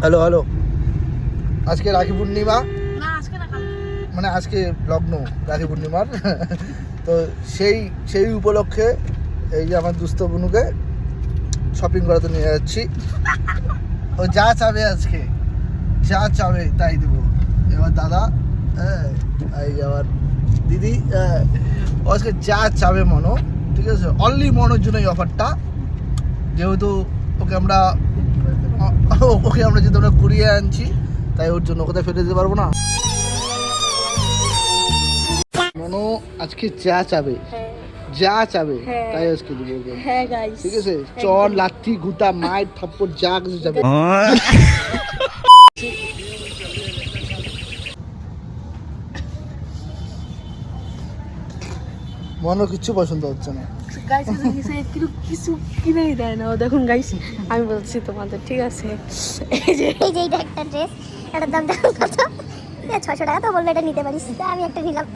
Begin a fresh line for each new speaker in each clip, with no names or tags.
Hello hello, আজকে রাখি পূর্ণিমা,
না আজকে না কালকে,
মানে আজকে লগ্ন রাখি পূর্ণিমার। তো সেই উপলক্ষে এই যে আমার দুস্থ বোনুকে শপিং করাতে নিয়ে যাচ্ছি। ও যা চাবে আজকে, যা চাবে তাই দেবো। এবার দাদা, এই আবার দিদি, ও আজকে যা চাবে মনো, ঠিক আছে? অনলি মনোর জন্য এই অফারটা, যেহেতু ওকে আমরা যেহেতু আমরা কুড়িয়ে আনছি, তাই ওর জন্য কোথায় ফেলে দিতে পারবো না। মনো আজকে যা চাবে, যা চাবে তাই আজকে দিব ওকে।
হ্যাঁ গাইস,
ঠিক আছে? চর, লাথি, গুতা, মাইর, থাপ্পড় যা কিছু যাবে। মনো কিচ্ছু পছন্দ হচ্ছে না।
গাইস কিছু কিনেই দেয় না। ও দেখুন গাইস, আমি বলছি তোমাদের, ঠিক আছে? এই যে
এইটা একটা ড্রেস, এটার দাম কত? 600 টাকা। তো বললো এটা নিতে পারিস, তো আমি একটা নিলাম।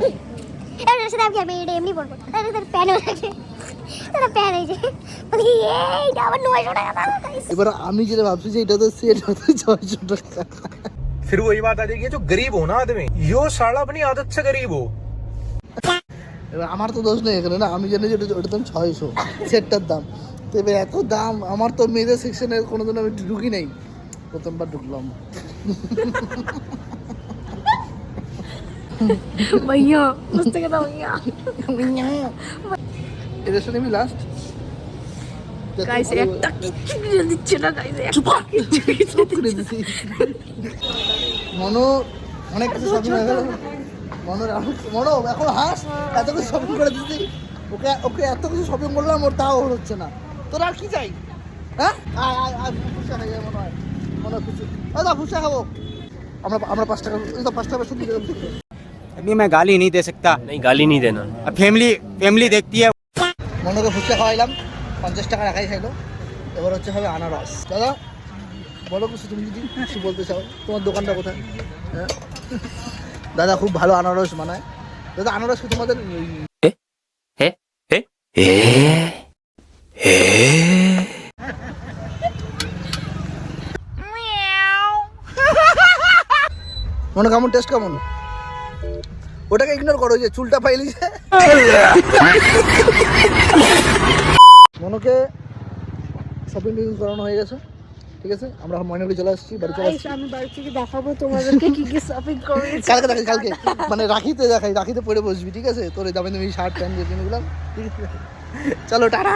এর সাথে আমি এটা এমনি পরবো, তার প্যানও লাগে, তার প্যান এই যে এইটা আবার 900 টাকা দাম গাইস।
এবার আমি যেটা ভাবছি যে এটা তো সেট হতে 600 টাকা।
फिर वही बात आ जाएगी, जो गरीब हो ना आदमी, यो साला अपनी आदत से गरीब हो।
এবার আমার তো দোষ নেই এখানে না, আমি জানি যে ওটার দাম 600 সেটটার দাম। তো এবার এত দাম, আমার তো মেয়েদের সেকশনে কোনোদিন আমি ঢুকি নাই, প্রথমবার ঢুকলাম।
ভাইয়া বুঝতে গেল ভাইয়া।
এদের সাথে আমি লাস্ট
গাইস একটা কিচ্ছু কিনে দিচ্ছে না গাইস, একটা কিচ্ছু
করে দিছি। মনো অনেক কিছু শপিং হয়ে গেল। মনো এখন হাস, এত কিছু শপিং করে দিছি ওকে এত কিছু শপিং করলাম, ওর তাও হচ্ছে না। তোর আর কি চাই? হ্যাঁ, আয় ফুচকা খাই মনে হয়, মনে হয় কিছু ফুচকা খাবো আমরা 5 টাকা, 5 টাকা শুধু।
अभी मैं गाली नहीं दे सकता।
नहीं, गाली नहीं देना।
अब फैमिली देखती है।
মনোকে ফুচকা খাওয়াইলাম, 50 টাকা রাখাই খাইলো। এবার হচ্ছে হবে আনারস। দাদা বলো কিছু, তুমি যদি কিছু বলতে চাও। তোমার দোকানটা কোথায়? হ্যাঁ, দাদা খুব ভালো আনারস বানায়। দাদা আনারস কি তোমাদের মনে কেমন টেস্ট কেমন? ওটাকে ইগনোর করো, যে চুলটা পাইলি যে। মনোকে শপিং করানো হয়ে গেছে, ঠিক আছে? আমরা ময়নাগুলি চলে আসছি, বাড়ি চলে আসছি।
আমি বাড়ি থেকে দেখাবো তোমাদেরকে কি কি শপিং করেছি।
কালকে মানে রাখিতে দেখাই, রাখিতে পরে বসবি, ঠিক আছে? তোর দামি দামি শার্ট প্যান্ট দিয়ে কিনে দিলাম, ঠিক আছে? চলো টাটা।